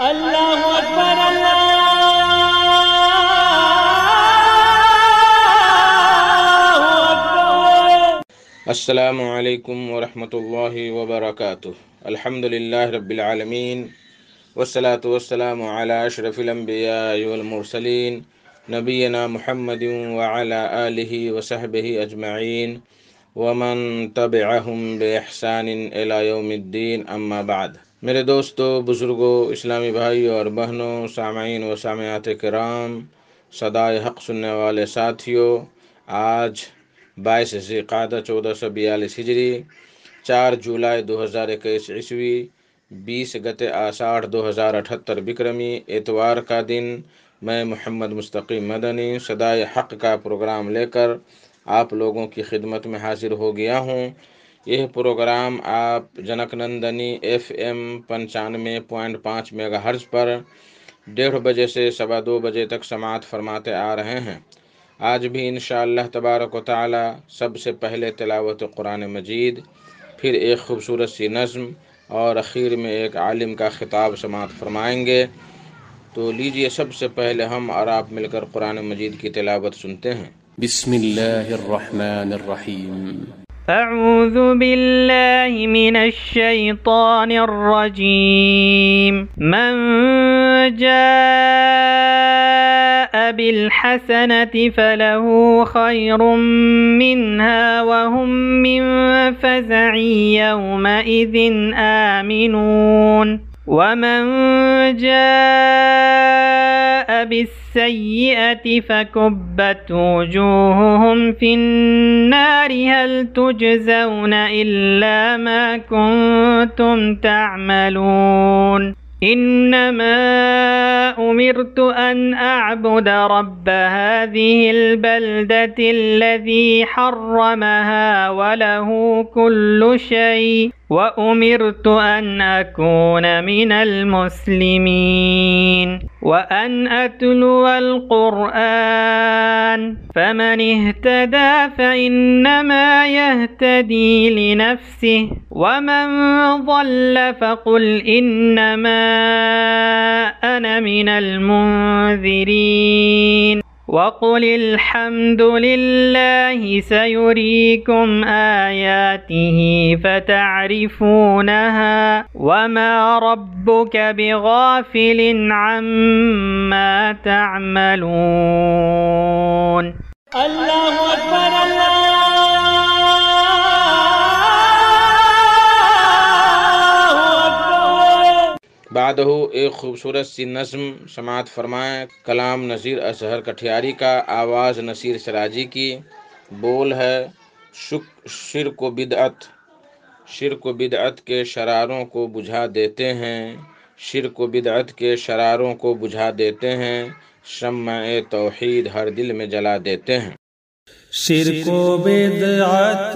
اللہ اکبر اللہ اکبر۔ السلام علیکم ورحمۃ اللہ وبرکاتہ۔ الحمد للہ رب العالمین والصلاة والسلام علی اشرف الانبیاء والمرسلین نبینا محمد وعلی آلہ وصحبہ اجمعین ومن تبعہم بإحسان الی یوم الدین، اما بعد۔ میرے دوستو، بزرگوں، اسلامی بھائیوں اور بہنوں، سامعین و سامعات کرام، صدائے حق سننے والے ساتھیوں، آج 22 ذی القعدہ 1442 ہجری، 4 جولائی 2021 عیسوی، 20 گتے آষاڑھ 2078 بکرمی، اتوار کا دن، میں محمد مستقیم مدنی صدائے حق کا پروگرام لے کر آپ لوگوں کی خدمت میں حاضر ہو گیا ہوں۔ یہ پروگرام آپ junk Nandini FM 95.5 mega hertz پر 1:30 بجے سے 2:15 بجے تک سماعت فرماتے آ رہے ہیں۔ آج بھی انشاءاللہ تبارک و تعالی سب سے پہلے تلاوت قرآن مجید، پھر ایک خوبصورت سی نظم اور اخیر میں ایک عالم کا خطاب سماعت فرمائیں گے۔ تو لیجئے سب سے پہلے ہم اور آپ مل کر قرآن مجید کی تلاوت سنتے ہیں۔ بسم اللہ الرحمن الرحیم۔ اعوذ باللہ من الشیطان الرجیم۔ من جاء بالحسنة فله خير منها وهم من فزع يومئذ آمنون، ومن جاء بالسيئة فكبت وجوههم في النار هل تجزون إلا ما كنتم تعملون، إنما أمرت أن أعبد رب هذه البلدة الذي حرمها وله كل شيء وأمرت أن أكون من المسلمين وأن أتلو القرآن، فمن اهتدى فإنما يهتدي لنفسه ومن ضل فقل إنما أنا من المنذرين وقل الحمد لله سيريكم آياته فتعرفونها وما ربك بغافل عما تعملون۔ اللہ اکبر اللہ اکبر۔ بعدہ ایک خوبصورت سی نظم سماعت فرمائیں، کلام نذیر اظہر کٹھیاری کا، آواز نصیر سراجی کی، بول ہے شرک و بدعت کے شراروں کو بجھا دیتے ہیں، شرک و بدعت کے شراروں کو بجھا دیتے ہیں، شمع توحید ہر دل میں جلا دیتے ہیں۔ شرک و بدعت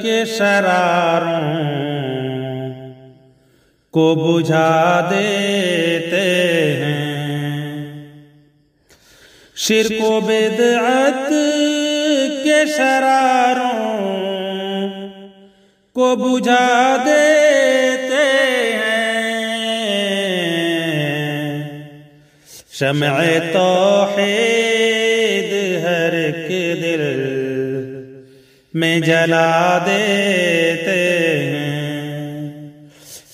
کے شراروں کو بجھا دیتے ہیں، شرک و بدعت کے شراروں کو بجھا دیتے ہیں، شمع توحید ہر کے دل میں جلا دیتے ہیں،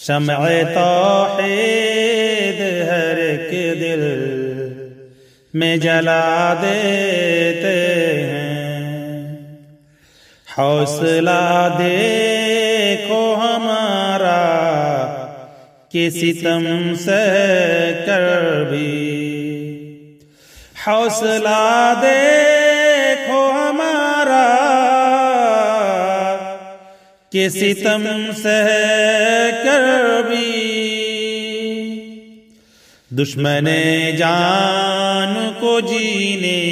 شمع توحید ہر کے دل میں جلا دیتے ہیں۔ حوصلہ دیکھو ہمارا کہ ستم سہ کر بھی، حوصلہ دیکھو ہمارا کہ ستم سہ کر بھی، دشمن جان کو جینے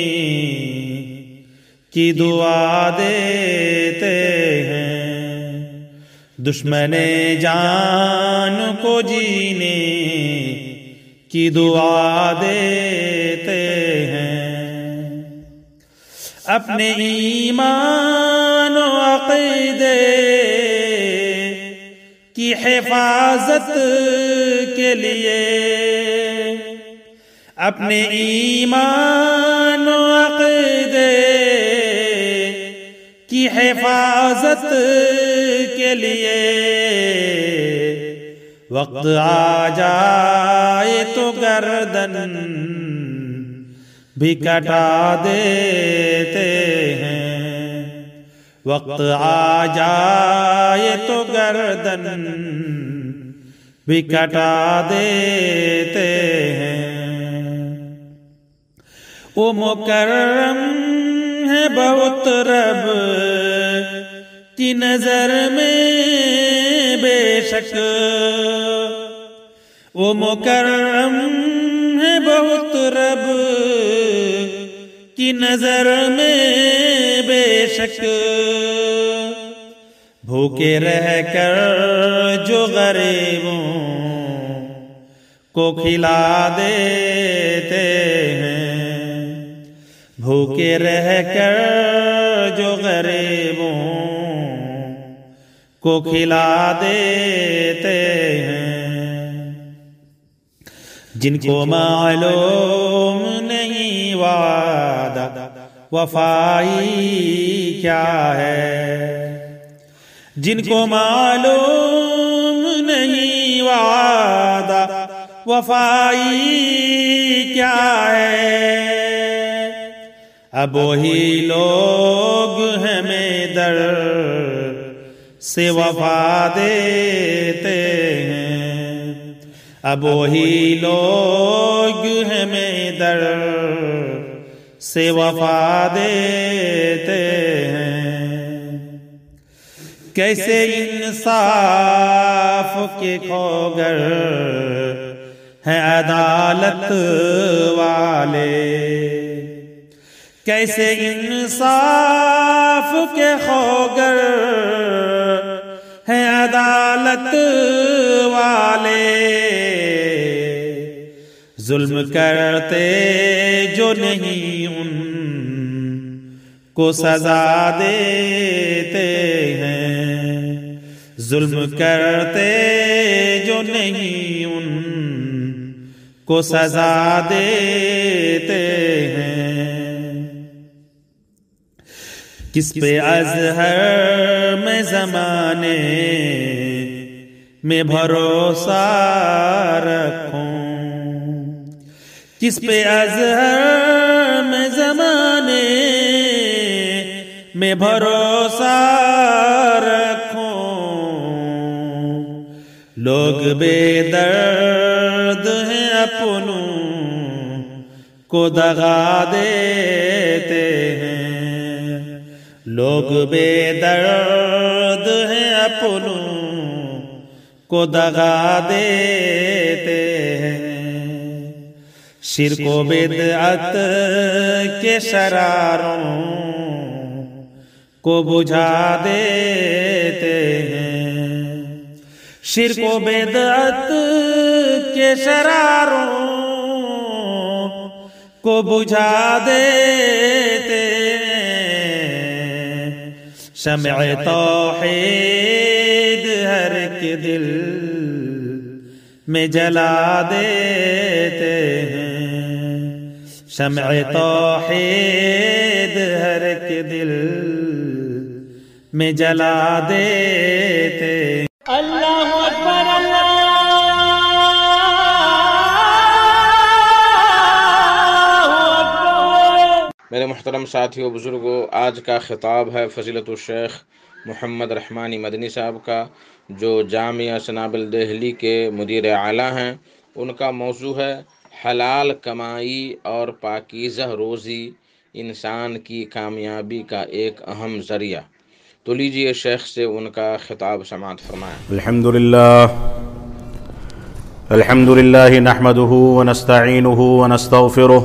کی دعا دیتے ہیں، دشمن جان کو جینے کی دعا دیتے ہیں، اپنے ایمان و عقیدے کی حفاظت کے لیے، اپنے ایمان و عقیدے کی حفاظت کے لیے، وقت آ جائے تو گردن بھی کٹا دیتے ہیں، وقت آ جائے تو گردن بھی کٹا دیتے ہیں۔ وہ مکرم ہے بہت رب کی نظر میں بے شک، وہ مکرم ہے بہت رب کی نظر میں بے شک، بھوکے رہ کر جو غریبوں کو کھلا دیتے ہیں، بھوکے رہ کر جو غریبوں کو کھلا دیتے ہیں، جن کو معلوم نہیں وعدہ وفائی کیا ہے، جن کو معلوم نہیں وعدہ وفائی کیا ہے، اب وہی لوگ ہمیں در سے وفا دیتے ہیں، اب وہی لوگ ہمیں در سے وفا دیتے ہیں، کیسے انصاف کے کھوگر ہیں عدالت والے، کیسے انصاف کے کھوگر ہیں عدالت والے، ظلم کرتے جو نہیں ان کو سزا دیتے ہیں، ظلم کرتے جو نہیں ان کو سزا دیتے ہیں، کس پہ اظہر میں زمانے میں بھروسہ رکھوں، کس پہ اظہر میں زمانے میں بھروسہ رکھوں، لوگ بے درد ہیں اپنوں کو دغا دیتے ہیں، لوگ بے درد ہیں اپنوں کو دغا دیتے ہیں، شرک و بدعت کے شراروں کو بجھا دیتے ہیں، شرک و بدعت کے شراروں کو بجھا دیتے ہیں، شمع توحید ہر ایک دل میں جلا دیتے ہیں، شمع توحید ہر ایک دل میں جلا دیتے ہیں۔ اللہ اکبر اللہ اکبر۔ میرے محترم ساتھیوں بزرگوں، آج کا خطاب ہے فضیلت الشیخ محمد رحمانی مدنی صاحب کا، جو جامعہ سنابل دہلی کے مدیر اعلیٰ ہیں۔ ان کا موضوع ہے حلال کمائی اور پاکیزہ روزی انسان کی کامیابی کا ایک اہم ذریعہ۔ تو لیجئے شیخ سے ان کا خطاب سماعت فرمائیں۔ الحمد لله نحمده ونستعينه ونستغفره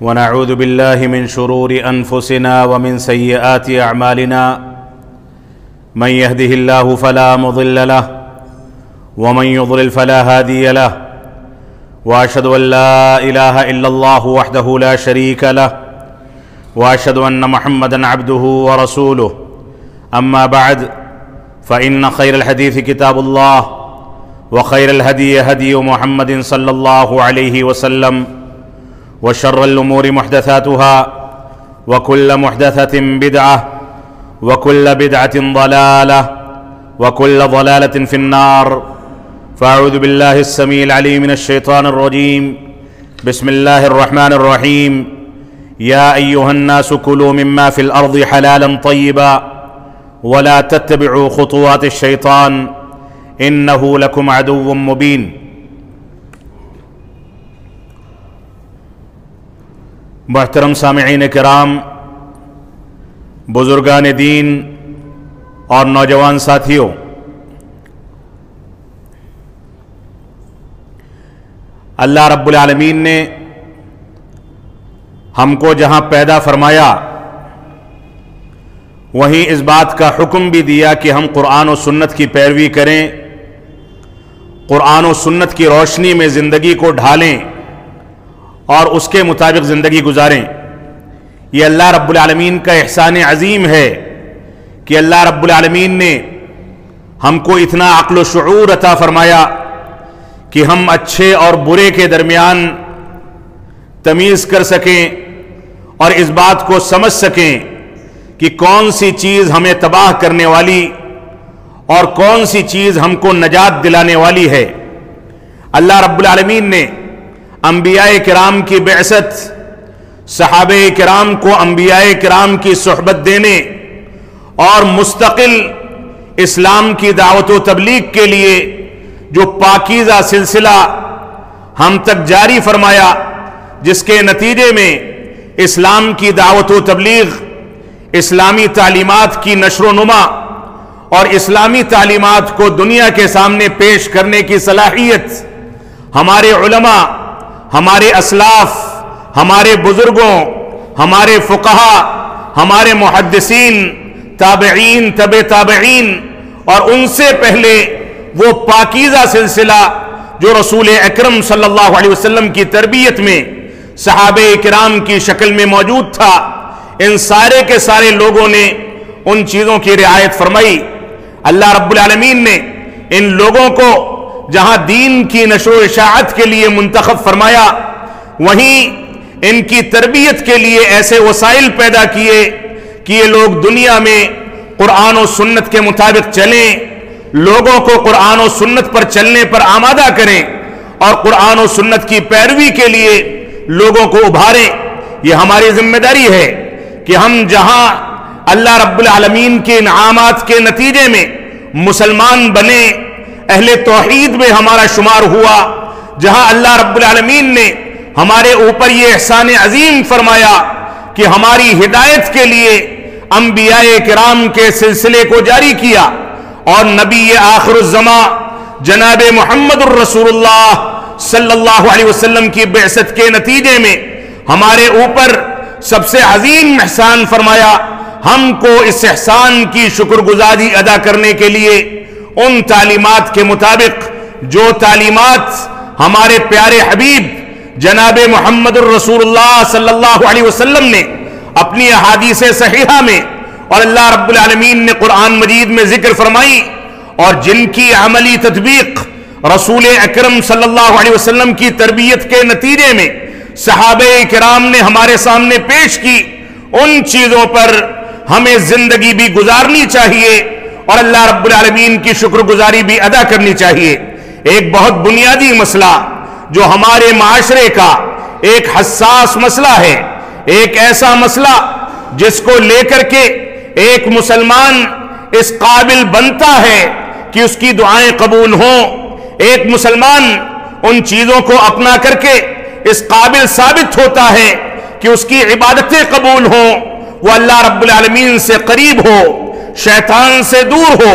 ونعوذ بالله من شرور أنفسنا ومن سيئات أعمالنا، من يهده الله فلا مضل له ومن يضلل فلا هادي له، وأشهد أن لا إله إلا الله وحده لا شريك له، وأشهد أن محمدًا عبده ورسوله، أما بعد فإن خير الحديث كتاب الله، وخير الهدي هدي محمد صلى الله عليه وسلم وشر الأمور محدثاتها وكل محدثة بدعة وكل بدعة ضلالة وكل ضلالة في النار. فأعوذ بالله السميع العليم من الشيطان الرجيم. بسم الله الرحمن الرحيم. يا أيها الناس كلوا مما في الأرض حلالا طيبا ولا تتبعوا خطوات الشيطان إنه لكم عدو مبين. محترم سامعین کرام، بزرگان دین اور نوجوان ساتھیوں، اللہ رب العالمین نے ہم کو جہاں پیدا فرمایا وہیں اس بات کا حکم بھی دیا کہ ہم قرآن و سنت کی پیروی کریں، قرآن و سنت کی روشنی میں زندگی کو ڈھالیں اور اس کے مطابق زندگی گزاریں. یہ اللہ رب العالمین کا احسان عظیم ہے کہ اللہ رب العالمین نے ہم کو اتنا عقل و شعور عطا فرمایا کہ ہم اچھے اور برے کے درمیان تمیز کر سکیں اور اس بات کو سمجھ سکیں کہ کون سی چیز ہمیں تباہ کرنے والی اور کون سی چیز ہم کو نجات دلانے والی ہے. اللہ رب العالمین نے انبیاء کرام کی بعثت، صحابہ کرام کو انبیاء کرام کی صحبت دینے اور مستقل اسلام کی دعوت و تبلیغ کے لیے جو پاکیزہ سلسلہ ہم تک جاری فرمایا، جس کے نتیجے میں اسلام کی دعوت و تبلیغ، اسلامی تعلیمات کی نشر و نما اور اسلامی تعلیمات کو دنیا کے سامنے پیش کرنے کی صلاحیت ہمارے علماء، ہمارے اسلاف، ہمارے بزرگوں، ہمارے فقہا، ہمارے محدثین، تابعین، تبع تابعین اور ان سے پہلے وہ پاکیزہ سلسلہ جو رسول اکرم صلی اللہ علیہ وسلم کی تربیت میں صحابہ کرام کی شکل میں موجود تھا، ان سارے کے سارے لوگوں نے ان چیزوں کی رعایت فرمائی. اللہ رب العالمین نے ان لوگوں کو جہاں دین کی نشر و اشاعت کے لیے منتخب فرمایا، وہیں ان کی تربیت کے لیے ایسے وسائل پیدا کیے کہ یہ لوگ دنیا میں قرآن و سنت کے مطابق چلیں، لوگوں کو قرآن و سنت پر چلنے پر آمادہ کریں اور قرآن و سنت کی پیروی کے لیے لوگوں کو ابھاریں. یہ ہماری ذمہ داری ہے کہ ہم جہاں اللہ رب العالمین کے انعامات کے نتیجے میں مسلمان بنے، اہل توحید میں ہمارا شمار ہوا، جہاں اللہ رب العالمین نے ہمارے اوپر یہ احسان عظیم فرمایا کہ ہماری ہدایت کے لیے انبیاء کرام کے سلسلے کو جاری کیا اور نبی آخر الزمان جناب محمد الرسول اللہ صلی اللہ علیہ وسلم کی بعثت کے نتیجے میں ہمارے اوپر سب سے عظیم احسان فرمایا. ہم کو اس احسان کی شکر گزاری ادا کرنے کے لیے ان تعلیمات کے مطابق جو تعلیمات ہمارے پیارے حبیب جناب محمد الرسول اللہ صلی اللہ علیہ وسلم نے اپنی احادیث صحیحہ میں اور اللہ رب العالمین نے قرآن مجید میں ذکر فرمائی اور جن کی عملی تطبیق رسول اکرم صلی اللہ علیہ وسلم کی تربیت کے نتیجے میں صحابہ کرام نے ہمارے سامنے پیش کی، ان چیزوں پر ہمیں زندگی بھی گزارنی چاہیے اور اللہ رب العالمین کی شکر گزاری بھی ادا کرنی چاہیے. ایک بہت بنیادی مسئلہ جو ہمارے معاشرے کا ایک حساس مسئلہ ہے، ایک ایسا مسئلہ جس کو لے کر کے ایک مسلمان اس قابل بنتا ہے کہ اس کی دعائیں قبول ہوں، ایک مسلمان ان چیزوں کو اپنا کر کے اس قابل ثابت ہوتا ہے کہ اس کی عبادتیں قبول ہوں، وہ اللہ رب العالمین سے قریب ہو، شیطان سے دور ہو،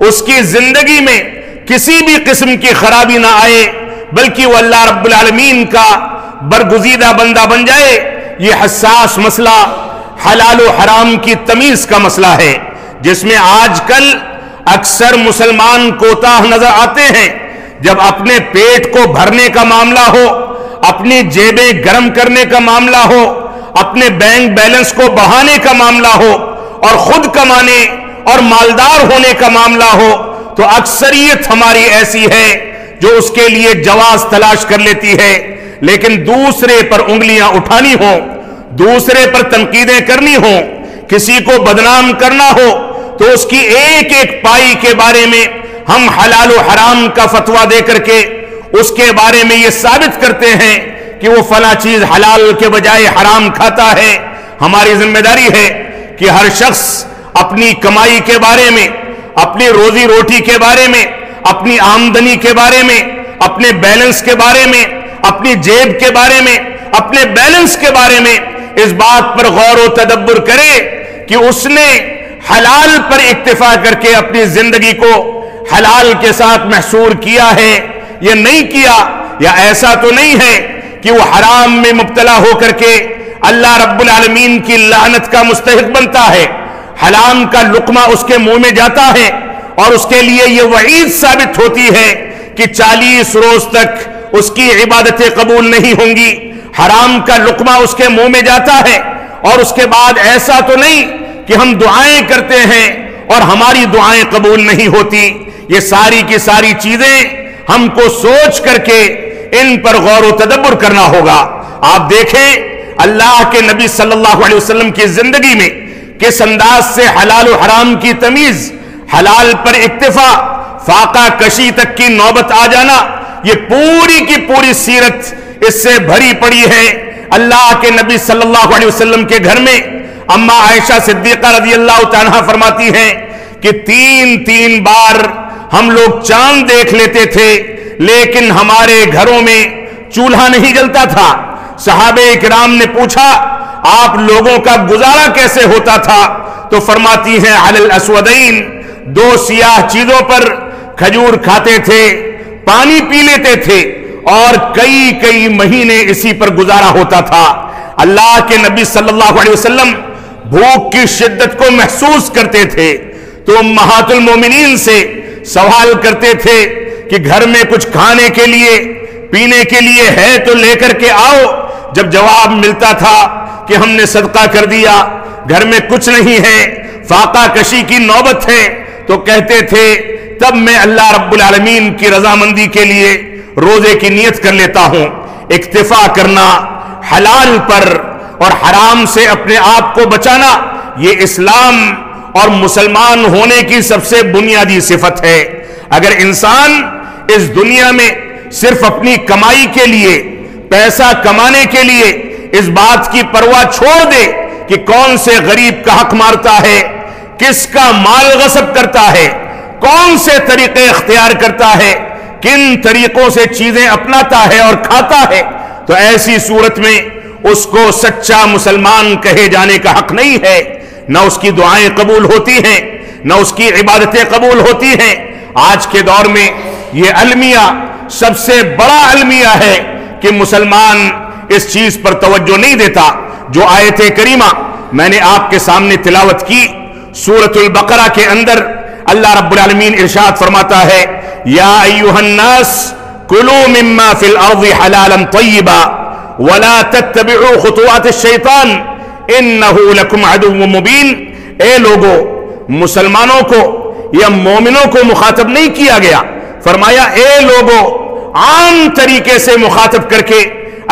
اس کی زندگی میں کسی بھی قسم کی خرابی نہ آئے بلکہ وہ اللہ رب العالمین کا برگزیدہ بندہ بن جائے. یہ حساس مسئلہ حلال و حرام کی تمیز کا مسئلہ ہے، جس میں آج کل اکثر مسلمان کوتاہ نظر آتے ہیں. جب اپنے پیٹ کو بھرنے کا معاملہ ہو، اپنی جیبیں گرم کرنے کا معاملہ ہو، اپنے بینک بیلنس کو بڑھانے کا معاملہ ہو اور خود کمانے اور مالدار ہونے کا معاملہ ہو، تو اکثریت ہماری ایسی ہے جو اس کے لیے جواز تلاش کر لیتی ہے، لیکن دوسرے پر انگلیاں اٹھانی ہوں، دوسرے پر تنقیدیں کرنی ہوں، کسی کو بدنام کرنا ہو، تو اس کی ایک ایک پائی کے بارے میں ہم حلال و حرام کا فتویٰ دے کر کے اس کے بارے میں یہ ثابت کرتے ہیں کہ وہ فلاں چیز حلال کے بجائے حرام کھاتا ہے۔ ہماری ذمہ داری ہے کہ ہر شخص اپنی کمائی کے بارے میں، اپنی روزی روٹی کے بارے میں، اپنی آمدنی کے بارے میں، اپنے بیلنس کے بارے میں، اپنی جیب کے بارے میں، اپنے بیلنس کے بارے میں اس بات پر غور و تدبر کرے کہ اس نے حلال پر اکتفا کر کے اپنی زندگی کو حلال کے ساتھ محصور کیا ہے یا نہیں کیا، یا ایسا تو نہیں ہے کہ وہ حرام میں مبتلا ہو کر کے اللہ رب العالمین کی لعنت کا مستحق بنتا ہے، حرام کا لقمہ اس کے منہ میں جاتا ہے اور اس کے لیے یہ وعید ثابت ہوتی ہے کہ 40 روز تک اس کی عبادتیں قبول نہیں ہوں گی، حرام کا لقمہ اس کے منہ میں جاتا ہے، اور اس کے بعد ایسا تو نہیں کہ ہم دعائیں کرتے ہیں اور ہماری دعائیں قبول نہیں ہوتی۔ یہ ساری کی ساری چیزیں ہم کو سوچ کر کے ان پر غور و تدبر کرنا ہوگا۔ آپ دیکھیں اللہ کے نبی صلی اللہ علیہ وسلم کی زندگی میں کس انداز سے حلال و حرام کی تمیز، حلال پر اکتفا، فاقہ کشی تک کی نوبت آ جانا، یہ پوری کی پوری سیرت اس سے بھری پڑی ہے۔ اللہ کے نبی صلی اللہ علیہ وسلم کے گھر میں اما عائشہ صدیقہ رضی اللہ تعالیٰ فرماتی ہیں کہ 3 بار ہم لوگ چاند دیکھ لیتے تھے، لیکن ہمارے گھروں میں چولہا نہیں جلتا تھا۔ صحابہ کرام نے پوچھا آپ لوگوں کا گزارا کیسے ہوتا تھا؟ تو فرماتی ہیں علی الاسودین، 2 سیاہ چیزوں پر کھجور کھاتے تھے، پانی پی لیتے تھے، اور کئی مہینے اسی پر گزارا ہوتا تھا۔ اللہ کے نبی صلی اللہ علیہ وسلم بھوک کی شدت کو محسوس کرتے تھے تو امہات المومنین سے سوال کرتے تھے کہ گھر میں کچھ کھانے کے لیے پینے کے لیے ہے تو لے کر کے آؤ۔ جب جواب ملتا تھا کہ ہم نے صدقہ کر دیا، گھر میں کچھ نہیں ہے، فاقہ کشی کی نوبت ہے، تو کہتے تھے تب میں اللہ رب العالمین کی رضامندی کے لیے روزے کی نیت کر لیتا ہوں۔ اکتفا کرنا حلال پر اور حرام سے اپنے آپ کو بچانا، یہ اسلام اور مسلمان ہونے کی سب سے بنیادی صفت ہے۔ اگر انسان اس دنیا میں صرف اپنی کمائی کے لیے، پیسہ کمانے کے لیے اس بات کی پرواہ چھوڑ دے کہ کون سے غریب کا حق مارتا ہے، کس کا مال غصب کرتا ہے، کون سے طریقے اختیار کرتا ہے، کن طریقوں سے چیزیں اپناتا ہے اور کھاتا ہے، تو ایسی صورت میں اس کو سچا مسلمان کہے جانے کا حق نہیں ہے۔ نہ اس کی دعائیں قبول ہوتی ہیں، نہ اس کی عبادتیں قبول ہوتی ہیں۔ آج کے دور میں یہ المیہ سب سے بڑا المیہ ہے کہ مسلمان اس چیز پر توجہ نہیں دیتا۔ جو آیت کریمہ میں نے آپ کے سامنے تلاوت کی سورۃ البقرہ کے اندر اللہ رب العالمین ارشاد فرماتا ہے یا ایھا الناس کلوا مما فی الارض حلالا طیبا ولا تتبعوا خطوات الشیطان انہ لکم عدو مبین۔ اے لوگو، مسلمانوں کو یا مومنوں کو مخاطب نہیں کیا گیا، فرمایا اے لوگو، عام طریقے سے مخاطب کر کے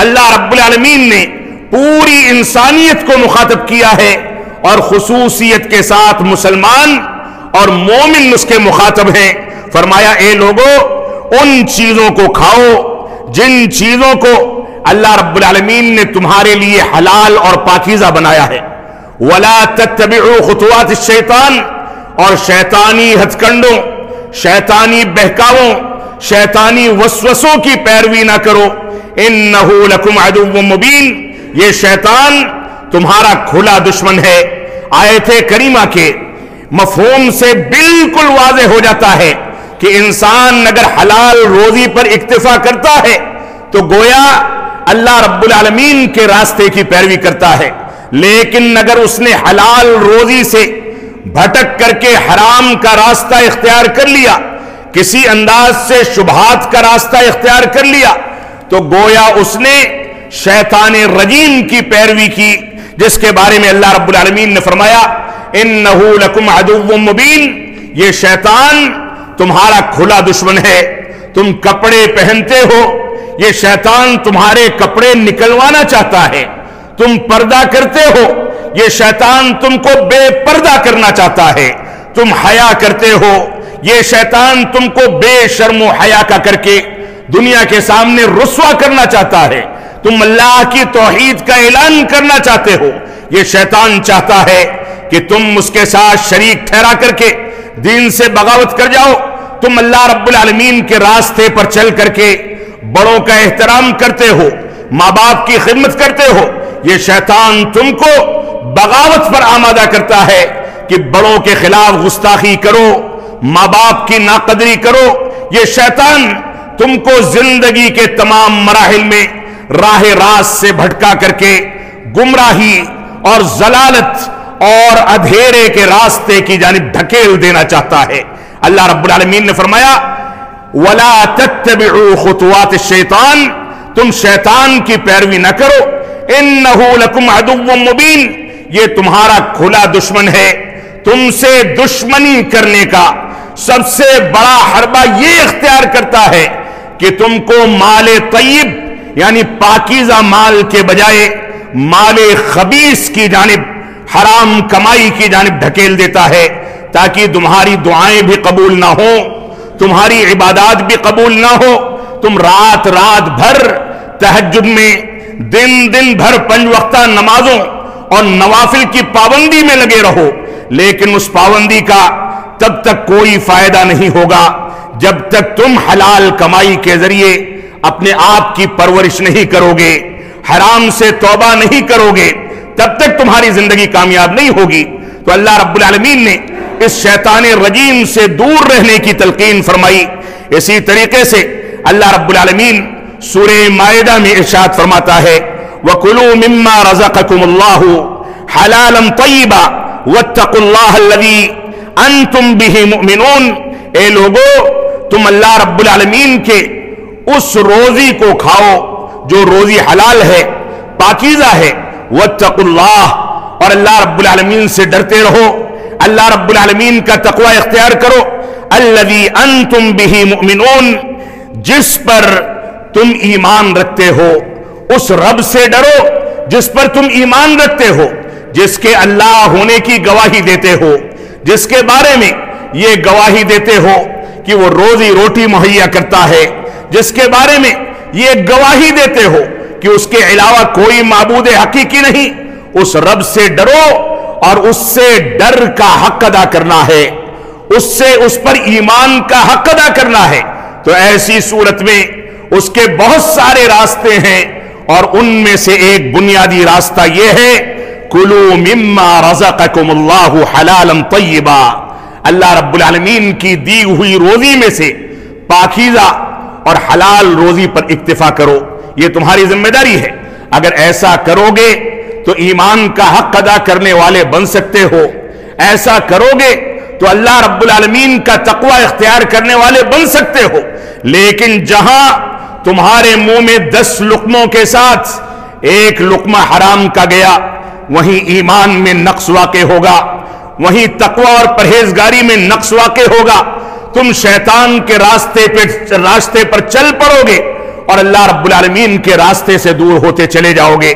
اللہ رب العالمین نے پوری انسانیت کو مخاطب کیا ہے، اور خصوصیت کے ساتھ مسلمان اور مومن اس کے مخاطب ہیں۔ فرمایا اے لوگو، ان چیزوں کو کھاؤ جن چیزوں کو اللہ رب العالمین نے تمہارے لیے حلال اور پاکیزہ بنایا ہے۔ ولا تتبعوا خطوات الشیطان، اور شیطانی ہتھ کنڈوں، شیطانی بہکاووں، شیطانی وسوسوں کی پیروی نہ کرو۔ انہ لکم عدو مبین، یہ شیطان تمہارا کھلا دشمن ہے۔ آیت کریمہ کے مفہوم سے بالکل واضح ہو جاتا ہے کہ انسان اگر حلال روزی پر اکتفا کرتا ہے تو گویا اللہ رب العالمین کے راستے کی پیروی کرتا ہے، لیکن اگر اس نے حلال روزی سے بھٹک کر کے حرام کا راستہ اختیار کر لیا، کسی انداز سے شبہات کا راستہ اختیار کر لیا، تو گویا اس نے شیطان رجیم کی پیروی کی، جس کے بارے میں اللہ رب العالمین نے فرمایا انہ لکم عدو مبین، یہ شیطان تمہارا کھلا دشمن ہے، تم کپڑے پہنتے ہو، یہ شیطان تمہارے کپڑے نکلوانا چاہتا ہے۔ تم پردہ کرتے ہو، یہ شیطان تم کو بے پردہ کرنا چاہتا ہے۔ تم حیا کرتے ہو، یہ شیطان تم کو بے شرم و حیا کا کر کے دنیا کے سامنے رسوا کرنا چاہتا ہے۔ تم اللہ کی توحید کا اعلان کرنا چاہتے ہو، یہ شیطان چاہتا ہے کہ تم اس کے ساتھ شریک ٹھہرا کر کے دین سے بغاوت کر جاؤ۔ تم اللہ رب العالمین کے راستے پر چل کر کے بڑوں کا احترام کرتے ہو، ماں باپ کی خدمت کرتے ہو، یہ شیطان تم کو بغاوت پر آمادہ کرتا ہے کہ بڑوں کے خلاف گستاخی کرو، ماں باپ کی ناقدری کرو۔ یہ شیطان تم کو زندگی کے تمام مراحل میں راہ راست سے بھٹکا کر کے گمراہی اور ضلالت اور اندھیرے کے راستے کی جانب دھکیل دینا چاہتا ہے۔ اللہ رب العالمین نے فرمایا وَلَا تَتَّبِعُوا خُطُوَاتِ الشَّيْطَانِ، تم شیطان کی پیروی نہ کرو، إِنَّهُ لَكُمْ عَدُوٌّ مُبِينٌ، یہ تمہارا کھلا دشمن ہے۔ تم سے دشمنی کرنے کا سب سے بڑا حربہ یہ اختیار کرتا ہے کہ تم کو مال طیب یعنی پاکیزہ مال کے بجائے مال خبیث کی جانب، حرام کمائی کی جانب دھکیل دیتا ہے، تاکہ تمہاری دعائیں بھی قبول نہ ہوں، تمہاری عبادات بھی قبول نہ ہو۔ تم رات رات بھر تہجد میں، دن بھر 5 وقتہ نمازوں اور نوافل کی پابندی میں لگے رہو، لیکن اس پابندی کا تب تک کوئی فائدہ نہیں ہوگا جب تک تم حلال کمائی کے ذریعے اپنے آپ کی پرورش نہیں کرو گے، حرام سے توبہ نہیں کرو گے، تب تک تمہاری زندگی کامیاب نہیں ہوگی۔ تو اللہ رب العالمین نے اس شیطان رجیم سے دور رہنے کی تلقین فرمائی۔ اسی طریقے سے اللہ رب العالمین سورہ مائدہ میں ارشاد فرماتا ہے وَكُلُوا مِمَّا رَزَقَكُمُ اللَّهُ حَلَالًا طَيِّبًا وَاتَّقُوا اللَّهَ الَّذِي أَنْتُمْ بِهِ مُؤْمِنُونَ، اے لوگو تم اللہ رب العالمین کے اس روزی کو کھاؤ جو روزی حلال ہے، پاکیزہ ہے، وَاتَّقُوا اللَّهَ، اور اللہ رب العالمین سے ڈرتے رہو، اللہ رب العالمین کا تقوی اختیار کرو، الَّذِي أَنْتُمْ بِهِ مُؤْمِنُونَ، جس پر تم ایمان رکھتے ہو، اس رب سے ڈرو جس پر تم ایمان رکھتے ہو، جس کے اللہ ہونے کی گواہی دیتے ہو، جس کے بارے میں یہ گواہی دیتے ہو کہ وہ روزی روٹی مہیا کرتا ہے، جس کے بارے میں یہ گواہی دیتے ہو کہ اس کے علاوہ کوئی معبود حقیقی نہیں، اس رب سے ڈرو اور اس سے ڈر کا حق ادا کرنا ہے، اس پر ایمان کا حق ادا کرنا ہے۔ تو ایسی صورت میں اس کے بہت سارے راستے ہیں، اور ان میں سے ایک بنیادی راستہ یہ ہے کُلُوا مِمَّا رَزَقَكُمُ اللَّهُ حَلَالًا طَيِّبًا، اللہ رب العالمین کی دی ہوئی روزی میں سے پاکیزہ اور حلال روزی پر اکتفا کرو، یہ تمہاری ذمہ داری ہے۔ اگر ایسا کرو گے تو ایمان کا حق ادا کرنے والے بن سکتے ہو، ایسا کرو گے تو اللہ رب العالمین کا تقوی اختیار کرنے والے بن سکتے ہو۔ لیکن جہاں تمہارے منہ میں 10 لقموں کے ساتھ ایک لقمہ حرام کا گیا، وہیں ایمان میں نقص واقع ہوگا، وہیں تقوی اور پرہیزگاری میں نقص واقع ہوگا۔ تم شیطان کے راستے پر چل پڑو گے اور اللہ رب العالمین کے راستے سے دور ہوتے چلے جاؤ گے۔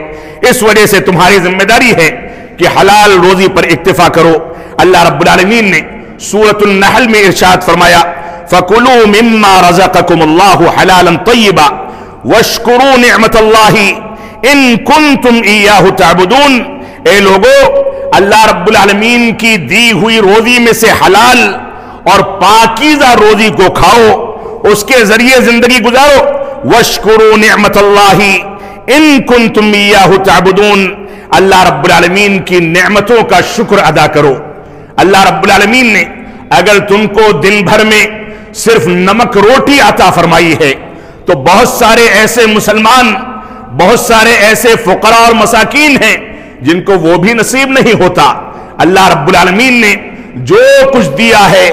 اس وجہ سے تمہاری ذمہ داری ہے کہ حلال روزی پر اکتفا کرو۔ اللہ رب العالمین نے سورۃ النحل میں ارشاد فرمایا فَكُلُوا مِمَّا رَزَقَكُمُ اللَّهُ حَلَالًا طَيِّبًا وَاشْكُرُوا نِعْمَةَ اللَّهِ إِن كُنتُمْ إِيَّاهُ تَعْبُدُونَ، اے لوگو اللہ رب العالمین کی دی ہوئی روزی میں سے حلال اور پاکیزہ روزی کو کھاؤ، اس کے ذریعے زندگی گزارو۔ وَاشْكُرُوا نِعْمَةَ اللَّهِ إِن كُنتُمْ إِيَّاهُ تَعْبُدُونَ، اللہ رب العالمین کی نعمتوں کا شکر ادا کرو۔ اللہ رب العالمین نے اگر تم کو دن بھر میں صرف نمک روٹی عطا فرمائی ہے تو بہت سارے ایسے مسلمان، بہت سارے ایسے فقراء اور مساکین ہیں جن کو وہ بھی نصیب نہیں ہوتا۔ اللہ رب العالمین نے جو کچھ دیا ہے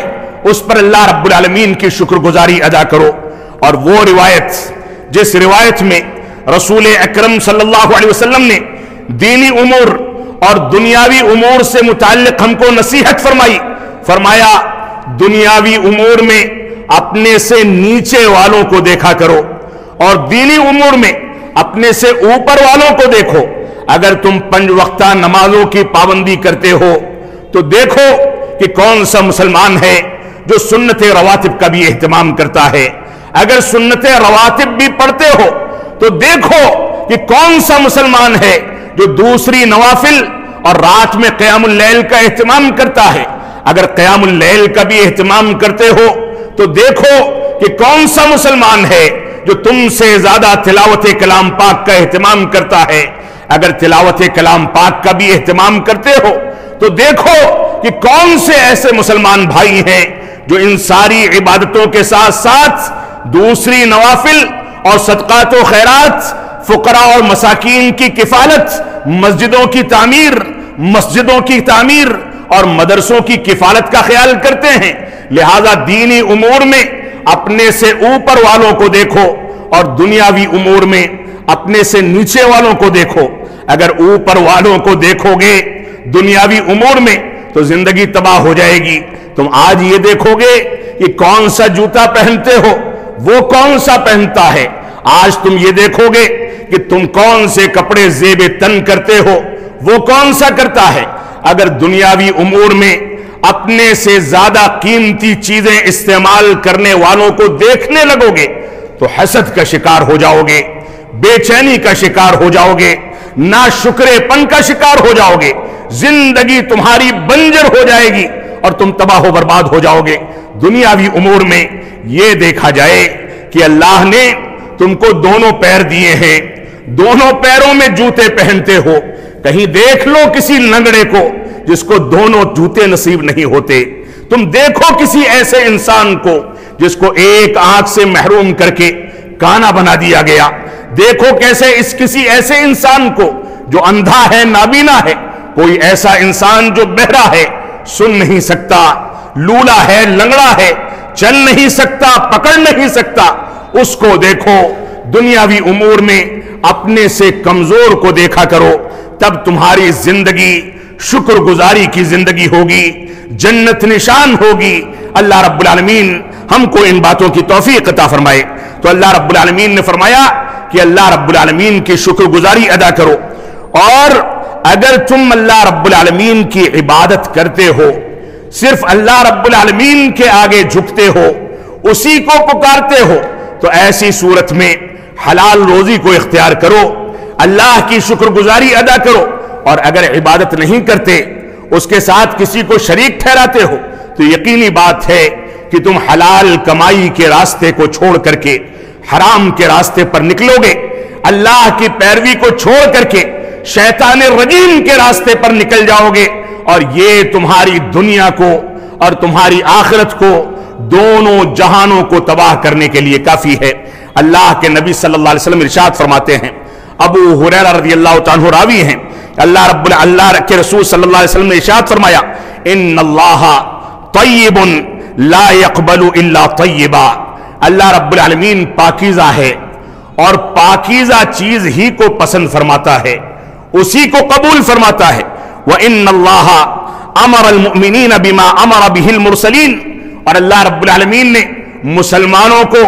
اس پر اللہ رب العالمین کی شکر گزاری ادا کرو۔ اور وہ روایت جس روایت میں رسول اکرم صلی اللہ علیہ وسلم نے دینی امور اور دنیاوی امور سے متعلق ہم کو نصیحت فرمایا دنیاوی امور میں اپنے سے نیچے والوں کو دیکھا کرو، اور دینی امور میں اپنے سے اوپر والوں کو دیکھو۔ اگر تم 5 وقتہ نمازوں کی پابندی کرتے ہو تو دیکھو کہ کون سا مسلمان ہے جو سنت رواتب کا بھی اہتمام کرتا ہے۔ اگر سنت رواتب بھی پڑھتے ہو تو دیکھو کہ کون سا مسلمان ہے جو دوسری نوافل اور رات میں قیام اللیل کا اہتمام کرتا ہے۔ اگر قیام اللیل کا بھی اہتمام کرتے ہو تو دیکھو کہ کون سا مسلمان ہے جو تم سے زیادہ تلاوت کلام پاک کا اہتمام کرتا ہے۔ اگر تلاوت کلام پاک کا بھی اہتمام کرتے ہو تو دیکھو کہ کون سے ایسے مسلمان بھائی ہیں جو ان ساری عبادتوں کے ساتھ ساتھ دوسری نوافل اور صدقات و خیرات، فقراء اور مساکین کی کفالت، مسجدوں کی تعمیر اور مدرسوں کی کفالت کا خیال کرتے ہیں۔ لہذا دینی امور میں اپنے سے اوپر والوں کو دیکھو اور دنیاوی امور میں اپنے سے نیچے والوں کو دیکھو۔ اگر اوپر والوں کو دیکھو گے دنیاوی امور میں تو زندگی تباہ ہو جائے گی۔ تم آج یہ دیکھو گے کہ کون سا جوتا پہنتے ہو، وہ کون سا پہنتا ہے۔ آج تم یہ دیکھو گے کہ تم کون سے کپڑے زیب تن کرتے ہو، وہ کون سا کرتا ہے۔ اگر دنیاوی امور میں اپنے سے زیادہ قیمتی چیزیں استعمال کرنے والوں کو دیکھنے لگو گے تو حسد کا شکار ہو جاؤ گے، بے چینی کا شکار ہو جاؤ گے، ناشکرے پن کا شکار ہو جاؤ گے۔ زندگی تمہاری بنجر ہو جائے گی اور تم تباہ و برباد ہو جاؤ گے۔ دنیاوی امور میں یہ دیکھا جائے کہ اللہ نے تم کو دونوں پیر دیے ہیں، دونوں پیروں میں جوتے پہنتے ہو۔ کہیں دیکھ لو کسی لنگڑے کو جس کو دونوں جوتے نصیب نہیں ہوتے۔ تم دیکھو کسی ایسے انسان کو جس کو ایک آنکھ سے محروم کر کے کانا بنا دیا گیا۔ دیکھو کسی ایسے انسان کو جو اندھا ہے، نابینا ہے، کوئی ایسا انسان جو بہرا ہے، سن نہیں سکتا، لولا ہے، لنگڑا ہے، چل نہیں سکتا، پکڑ نہیں سکتا، اس کو دیکھو۔ دنیاوی امور میں اپنے سے کمزور کو دیکھا کرو، تب تمہاری زندگی شکر گزاری کی زندگی ہوگی، جنت نشان ہوگی۔ اللہ رب العالمین ہم کو ان باتوں کی توفیق عطا فرمائے۔ تو اللہ رب العالمین نے فرمایا کہ اللہ رب العالمین کی شکر گزاری ادا کرو، اور اگر تم اللہ رب العالمین کی عبادت کرتے ہو، صرف اللہ رب العالمین کے آگے جھکتے ہو، اسی کو پکارتے ہو، تو ایسی صورت میں حلال روزی کو اختیار کرو، اللہ کی شکر گزاری ادا کرو۔ اور اگر عبادت نہیں کرتے، اس کے ساتھ کسی کو شریک ٹھہراتے ہو، تو یقینی بات ہے کہ تم حلال کمائی کے راستے کو چھوڑ کر کے حرام کے راستے پر نکلو گے، اللہ کی پیروی کو چھوڑ کر کے شیطان رجیم کے راستے پر نکل جاؤ گے، اور یہ تمہاری دنیا کو اور تمہاری آخرت کو، دونوں جہانوں کو تباہ کرنے کے لیے کافی ہے۔ اللہ کے نبی صلی اللہ علیہ وسلم ارشاد فرماتے ہیں، ابو ہریرہ رضی اللہ عنہ راوی ہیں، اللہ کے رسول صلی اللہ علیہ وسلم نے ارشاد فرمایا، ان اللہ طیب لا يقبل الا طیبا۔ اللہ رب العالمین پاکیزہ ہے اور پاکیزہ چیز ہی کو پسند فرماتا ہے، اسی کو قبول فرماتا ہے۔ وَإِنَّ اللَّهَ أَمَرَ الْمُؤْمِنِينَ بِمَا أَمَرَ بِهِ الْمُرْسَلِينَ، اور اللہ رب العالمین نے مسلمانوں کو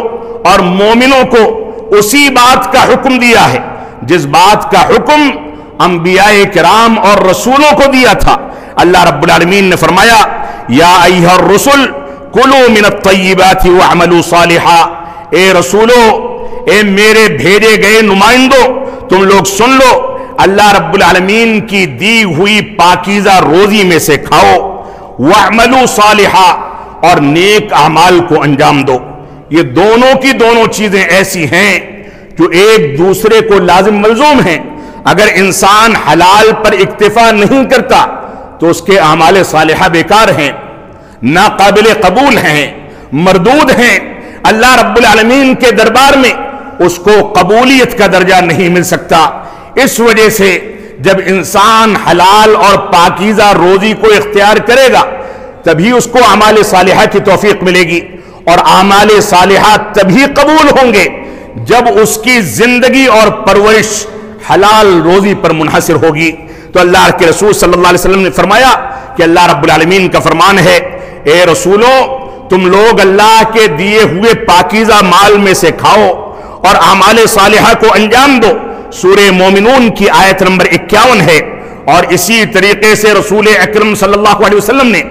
اور مومنوں کو اسی بات کا حکم دیا ہے جس بات کا حکم انبیاء کرام اور رسولوں کو دیا تھا۔ اللہ رب العالمین نے فرمایا، یا ایھا الرسل کلوا من الطیبات واعملوا صالحا، اے رسولو، اے میرے بھیجے گئے نمائندوں، تم لوگ سن لو، اللہ رب العالمین کی دی ہوئی پاکیزہ روزی میں سے کھاؤ، واعملوا صالحا، اور نیک اعمال کو انجام دو۔ یہ دونوں کی دونوں چیزیں ایسی ہیں جو ایک دوسرے کو لازم ملزوم ہیں۔ اگر انسان حلال پر اکتفا نہیں کرتا تو اس کے اعمال صالحہ بیکار ہیں، ناقابل قبول ہیں، مردود ہیں، اللہ رب العالمین کے دربار میں اس کو قبولیت کا درجہ نہیں مل سکتا۔ اس وجہ سے جب انسان حلال اور پاکیزہ روزی کو اختیار کرے گا تبھی اس کو اعمال صالحہ کی توفیق ملے گی، اور اعمال صالحہ تبھی قبول ہوں گے جب اس کی زندگی اور پرورش حلال روزی پر منحصر ہوگی۔ تو اللہ کے رسول صلی اللہ علیہ وسلم نے فرمایا کہ اللہ رب العالمین کا فرمان ہے، اے رسولو، تم لوگ اللہ کے دیے ہوئے پاکیزہ مال میں سے کھاؤ اور اعمال صالحہ کو انجام دو۔ سورہ مومنون کی آیت نمبر 51 ہے۔ اور اسی طریقے سے رسول اکرم صلی اللہ علیہ وسلم نے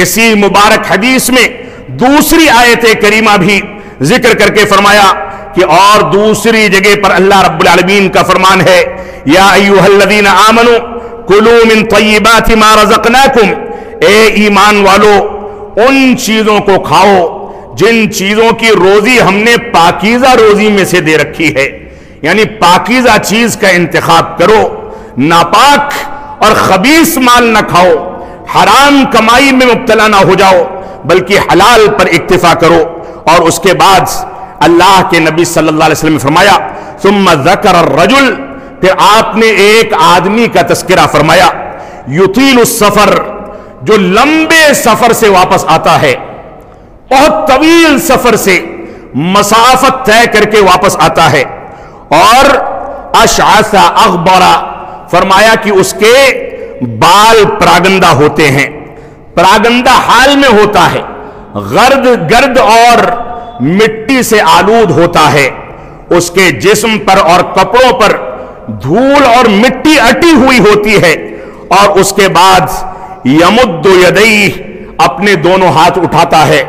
اسی مبارک حدیث میں دوسری آیت کریمہ بھی ذکر کر کے فرمایا کہ اور دوسری جگہ پر اللہ رب العالمین کا فرمان ہے، یا ایھا الذین آمنوا کلوا من طیبات ما رزقناکم، اے ایمان والو ان چیزوں کو کھاؤ جن چیزوں کی روزی ہم نے پاکیزہ روزی میں سے دے رکھی ہے، یعنی پاکیزہ چیز کا انتخاب کرو، ناپاک اور خبیث مال نہ کھاؤ، حرام کمائی میں مبتلا نہ ہو جاؤ، بلکہ حلال پر اکتفا کرو۔ اور اس کے بعد اللہ کے نبی صلی اللہ علیہ وسلم نے فرمایا ثم ذکر الرجل، پھر آپ نے ایک آدمی کا تذکرہ فرمایا، یطیل السفر، جو لمبے سفر سے واپس آتا ہے، بہت طویل سفر سے مسافت طے کر کے واپس آتا ہے، اور اشعث اغبر، فرمایا کہ اس کے بال پراگندہ ہوتے ہیں، پراگندہ حال میں ہوتا ہے، گرد اور مٹی سے آلود ہوتا ہے، اس کے جسم پر اور کپڑوں پر دھول اور مٹی اٹی ہوئی ہوتی ہے، اور اس کے بعد یمد یدیہ، اپنے دونوں ہاتھ اٹھاتا ہے،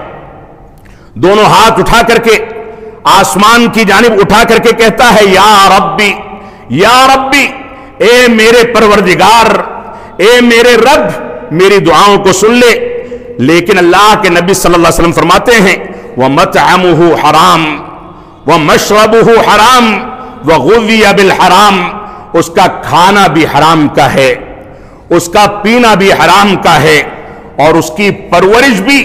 دونوں ہاتھ اٹھا کر کے آسمان کی جانب اٹھا کر کے کہتا ہے یا ربی، یا ربی، اے میرے پروردگار، اے میرے رب، میری دعاؤں کو سن لے۔ لیکن اللہ کے نبی صلی اللہ علیہ وسلم فرماتے ہیں وَمَطْعَمُهُ حَرَام وَمَشْرَبُهُ حَرَام وَغُذِّيَ بِالْحَرَام، اس کا کھانا بھی حرام کا ہے، اس کا پینا بھی حرام کا ہے، اور اس کی پرورش بھی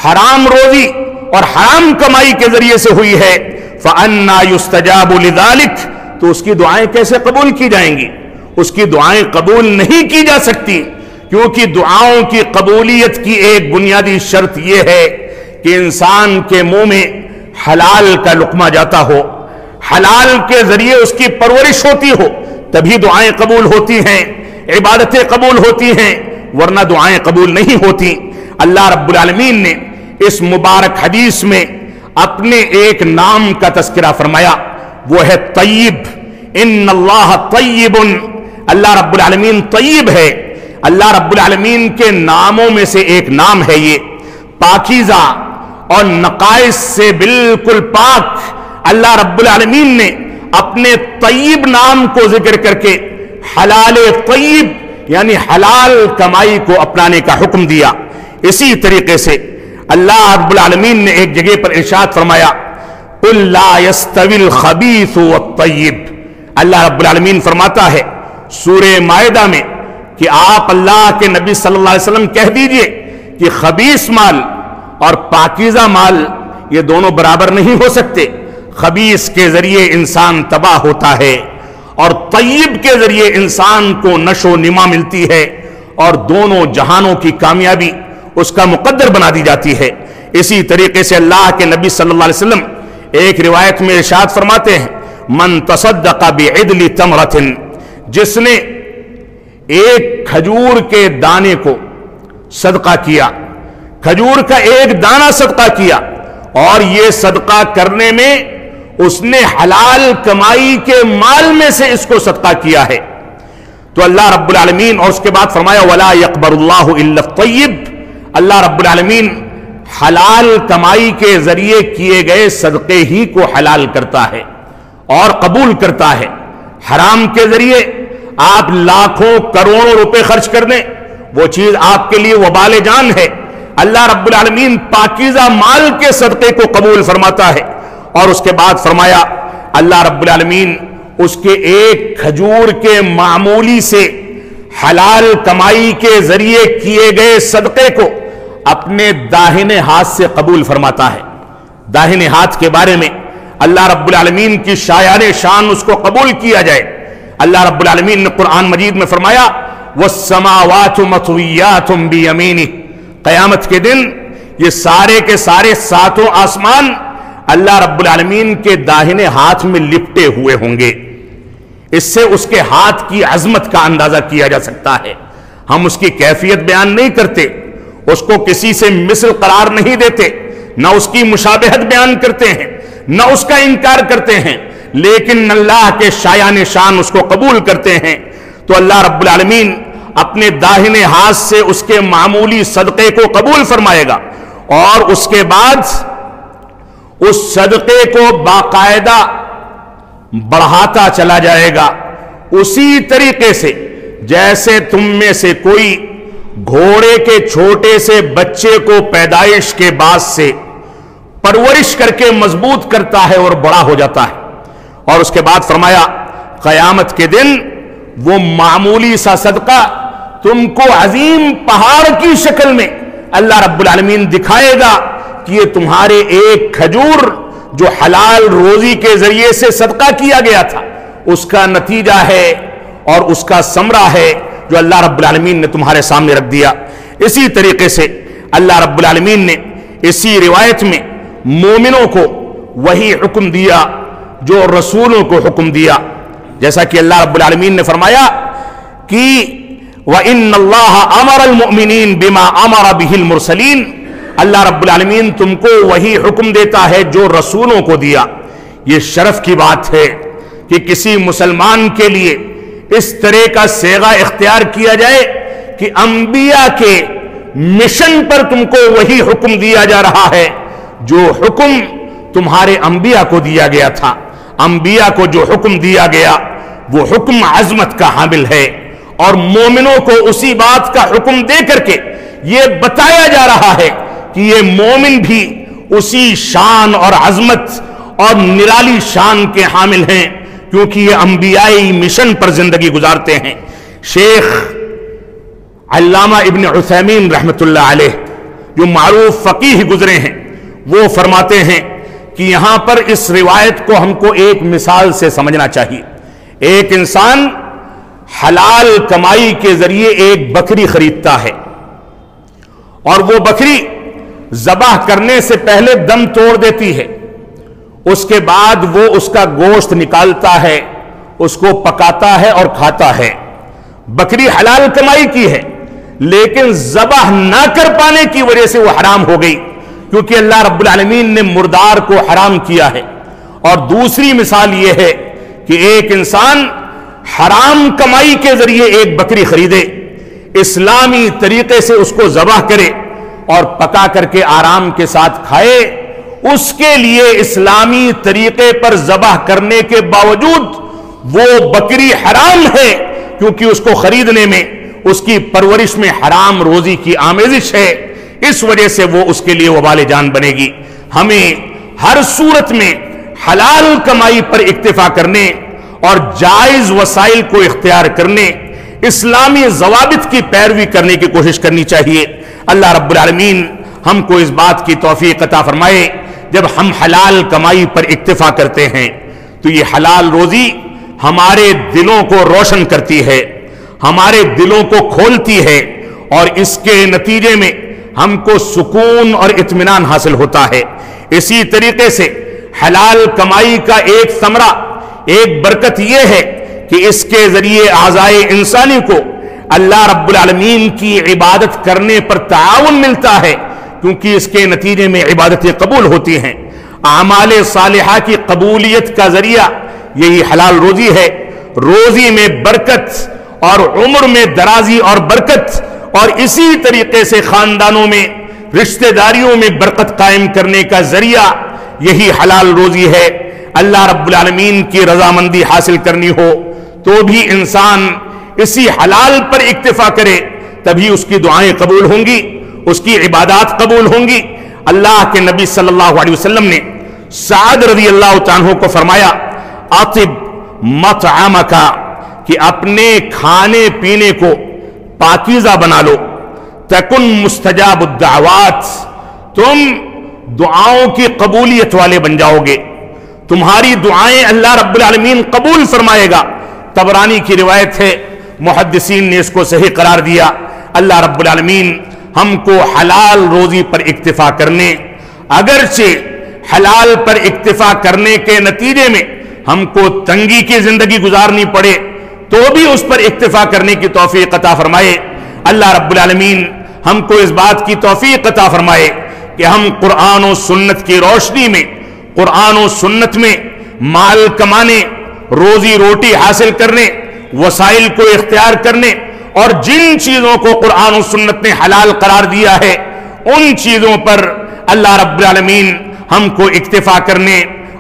حرام روزی اور حرام کمائی کے ذریعے سے ہوئی ہے۔ فَأَنَّا يُسْتَجَابُ لِذَلِكَ، تو اس کی دعائیں کیسے قبول کی جائیں گی؟ اس کی دعائیں قبول نہیں کی جا سکتی، کیونکہ دعاؤں کی قبولیت کی ایک بنیادی شرط یہ ہے کہ انسان کے منہ میں حلال کا لقمہ جاتا ہو، حلال کے ذریعے اس کی پرورش ہوتی ہو، تبھی دعائیں قبول ہوتی ہیں، عبادتیں قبول ہوتی ہیں، ورنہ دعائیں قبول نہیں ہوتی۔ اللہ رب العالمین نے اس مبارک حدیث میں اپنے ایک نام کا تذکرہ فرمایا، وہ ہے طیب۔ ان اللہ طیب، اللہ رب العالمین طیب ہے۔ اللہ رب العالمین کے ناموں میں سے ایک نام ہے یہ، پاکیزہ اور نقائص سے بالکل پاک۔ اللہ رب العالمین نے اپنے طیب نام کو ذکر کر کے حلال طیب یعنی حلال کمائی کو اپنانے کا حکم دیا۔ اسی طریقے سے اللہ رب العالمین نے ایک جگہ پر ارشاد فرمایا قُلْ لَا يَسْتَوِي الْخَبِيثُ وَالطَّيِّبُ، اللہ رب العالمین فرماتا ہے سورہ مائدہ میں کہ آپ اللہ کے نبی صلی اللہ علیہ وسلم کہہ دیجئے کہ خبیث مال اور پاکیزہ مال یہ دونوں برابر نہیں ہو سکتے۔ خبیث کے ذریعے انسان تباہ ہوتا ہے، اور طیب کے ذریعے انسان کو نشو و نما ملتی ہے، اور دونوں جہانوں کی کامیابی اس کا مقدر بنا دی جاتی ہے۔ اسی طریقے سے اللہ کے نبی صلی اللہ علیہ وسلم ایک روایت میں ارشاد فرماتے ہیں من تصدق بعدل تمرۃ، جس نے ایک کھجور کے دانے کو صدقہ کیا، کھجور کا ایک دانہ صدقہ کیا، اور یہ صدقہ کرنے میں اس نے حلال کمائی کے مال میں سے اس کو صدقہ کیا ہے، تو اللہ رب العالمین، اور اس کے بعد فرمایا وَلَا يَقْبَلُ اللَّهُ إِلَّا الطَّيِّبَ، اللہ رب العالمین حلال کمائی کے ذریعے کیے گئے صدقے ہی کو حلال کرتا ہے اور قبول کرتا ہے۔ حرام کے ذریعے آپ لاکھوں کروڑوں روپے خرچ کر دیں، وہ چیز آپ کے لیے وبال جان ہے۔ اللہ رب العالمین پاکیزہ مال کے صدقے کو قبول فرماتا ہے، اور اس کے بعد فرمایا اللہ رب العالمین اس کے ایک کھجور کے معمولی سے حلال کمائی کے ذریعے کیے گئے صدقے کو اپنے داہنے ہاتھ سے قبول فرماتا ہے۔ داہنے ہاتھ کے بارے میں اللہ رب العالمین کی شایان شان اس کو قبول کیا جائے۔ اللہ رب العالمین نے قرآن مجید میں فرمایا وَالسَّمَاوَاتُ مَطْوِيَّاتٌ بِيَمِينِهِ، قیامت کے دن یہ سارے کے سارے ساتوں آسمان اللہ رب العالمین کے داہنے ہاتھ میں لپٹے ہوئے ہوں گے۔ اس سے اس کے ہاتھ کی عظمت کا اندازہ کیا جا سکتا ہے۔ ہم اس کی کیفیت بیان نہیں کرتے، اس کو کسی سے مثل قرار نہیں دیتے، نہ اس کی مشابہت بیان کرتے ہیں، نہ اس کا انکار کرتے ہیں، لیکن اللہ کے شایان شان اس کو قبول کرتے ہیں، تو اللہ رب العالمین اپنے داہنے ہاتھ سے اس کے معمولی صدقے کو قبول فرمائے گا، اور اس کے بعد اس صدقے کو باقاعدہ بڑھاتا چلا جائے گا، اسی طریقے سے جیسے تم میں سے کوئی گھوڑے کے چھوٹے سے بچے کو پیدائش کے بعد سے پرورش کر کے مضبوط کرتا ہے اور بڑا ہو جاتا ہے، اور اس کے بعد فرمایا قیامت کے دن وہ معمولی سا صدقہ تم کو عظیم پہاڑ کی شکل میں اللہ رب العالمین دکھائے گا کہ یہ تمہارے ایک کھجور جو حلال روزی کے ذریعے سے صدقہ کیا گیا تھا اس کا نتیجہ ہے اور اس کا ثمرہ ہے جو اللہ رب العالمین نے تمہارے سامنے رکھ دیا۔ اسی طریقے سے اللہ رب العالمین نے اسی روایت میں مومنوں کو وہی حکم دیا جو رسولوں کو حکم دیا، جیسا کہ اللہ رب العالمین نے فرمایا کہ وَإِنَّ اللَّهَ أَمَرَ الْمُؤْمِنِينَ بِمَا أَمَرَ بِهِ الْمُرْسَلِينَ، اللہ رب العالمین تم کو وہی حکم دیتا ہے جو رسولوں کو دیا۔ یہ شرف کی بات ہے کہ کسی مسلمان کے لیے اس طرح کا صیغہ اختیار کیا جائے کہ انبیاء کے مشن پر تم کو وہی حکم دیا جا رہا ہے جو حکم تمہارے انبیاء کو دیا گیا تھا۔ انبیاء کو جو حکم دیا گیا وہ حکم عظمت کا حامل ہے، اور مومنوں کو اسی بات کا حکم دے کر کے یہ بتایا جا رہا ہے کہ یہ مومن بھی اسی شان اور عظمت اور نرالی شان کے حامل ہیں، کیونکہ یہ انبیائی مشن پر زندگی گزارتے ہیں۔ شیخ علامہ ابن عثیمین رحمت اللہ علیہ جو معروف فقیہ گزرے ہیں، وہ فرماتے ہیں کہ یہاں پر اس روایت کو ہم کو ایک مثال سے سمجھنا چاہیے۔ ایک انسان حلال کمائی کے ذریعے ایک بکری خریدتا ہے، اور وہ بکری ذبح کرنے سے پہلے دم توڑ دیتی ہے، اس کے بعد وہ اس کا گوشت نکالتا ہے، اس کو پکاتا ہے اور کھاتا ہے۔ بکری حلال کمائی کی ہے، لیکن ذبح نہ کر پانے کی وجہ سے وہ حرام ہو گئی، کیونکہ اللہ رب العالمین نے مردار کو حرام کیا ہے۔ اور دوسری مثال یہ ہے کہ ایک انسان حرام کمائی کے ذریعے ایک بکری خریدے، اسلامی طریقے سے اس کو ذبح کرے اور پکا کر کے آرام کے ساتھ کھائے، اس کے لیے اسلامی طریقے پر ذبح کرنے کے باوجود وہ بکری حرام ہے، کیونکہ اس کو خریدنے میں اس کی پرورش میں حرام روزی کی آمیزش ہے، اس وجہ سے وہ اس کے لیے وبال جان بنے گی۔ ہمیں ہر صورت میں حلال کمائی پر اکتفا کرنے اور جائز وسائل کو اختیار کرنے، اسلامی ضوابط کی پیروی کرنے کی کوشش کرنی چاہیے۔ اللہ رب العالمین ہم کو اس بات کی توفیق عطا فرمائے، جب ہم حلال کمائی پر اکتفا کرتے ہیں تو یہ حلال روزی ہمارے دلوں کو روشن کرتی ہے، ہمارے دلوں کو کھولتی ہے، اور اس کے نتیجے میں ہم کو سکون اور اطمینان حاصل ہوتا ہے۔ اسی طریقے سے حلال کمائی کا ایک ثمرہ، ایک برکت یہ ہے کہ اس کے ذریعے اعضائے انسانی کو اللہ رب العالمین کی عبادت کرنے پر تعاون ملتا ہے، کیونکہ اس کے نتیجے میں عبادتیں قبول ہوتی ہیں۔ اعمال صالحہ کی قبولیت کا ذریعہ یہی حلال روزی ہے۔ روزی میں برکت اور عمر میں درازی اور برکت، اور اسی طریقے سے خاندانوں میں، رشتہ داریوں میں برکت قائم کرنے کا ذریعہ یہی حلال روزی ہے۔ اللہ رب العالمین کی رضامندی حاصل کرنی ہو تو بھی انسان اسی حلال پر اکتفا کرے، تبھی اس کی دعائیں قبول ہوں گی، اس کی عبادات قبول ہوں گی۔ اللہ کے نبی صلی اللہ علیہ وسلم نے سعد رضی اللہ عنہ کو فرمایا، اطب مطعمک، کہ اپنے کھانے پینے کو پاکیزہ بنا لو، تکن مستجاب الدعوات، تم دعاؤں کی قبولیت والے بن جاؤ گے، تمہاری دعائیں اللہ رب العالمین قبول فرمائے گا۔ طبرانی کی روایت ہے، محدثین نے اس کو صحیح قرار دیا۔ اللہ رب العالمین ہم کو حلال روزی پر اکتفا کرنے، اگرچہ حلال پر اکتفا کرنے کے نتیجے میں ہم کو تنگی کی زندگی گزارنی پڑے، تو بھی اس پر اکتفا کرنے کی توفیق عطا فرمائے۔ اللہ رب العالمین ہم کو اس بات کی توفیق عطا فرمائے کہ ہم قرآن و سنت کی روشنی میں، قرآن و سنت میں مال کمانے، روزی روٹی حاصل کرنے، وسائل کو اختیار کرنے، اور جن چیزوں کو قرآن و سنت نے حلال قرار دیا ہے ان چیزوں پر اللہ رب العالمین ہم کو اکتفا کرنے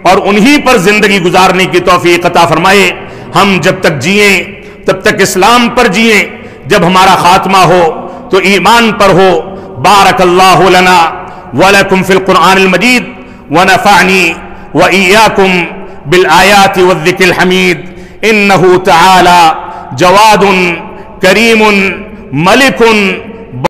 اور انہی پر زندگی گزارنے کی توفیق عطا فرمائے۔ ہم جب تک جئیں تب تک اسلام پر جئیں، جب ہمارا خاتمہ ہو تو ایمان پر ہو۔ بارک اللہ لنا ولکم فی القرآن المجید ونفعنی وإیاکم بالآیات والذکر الحمید انہ تعالی جواد کریم ملک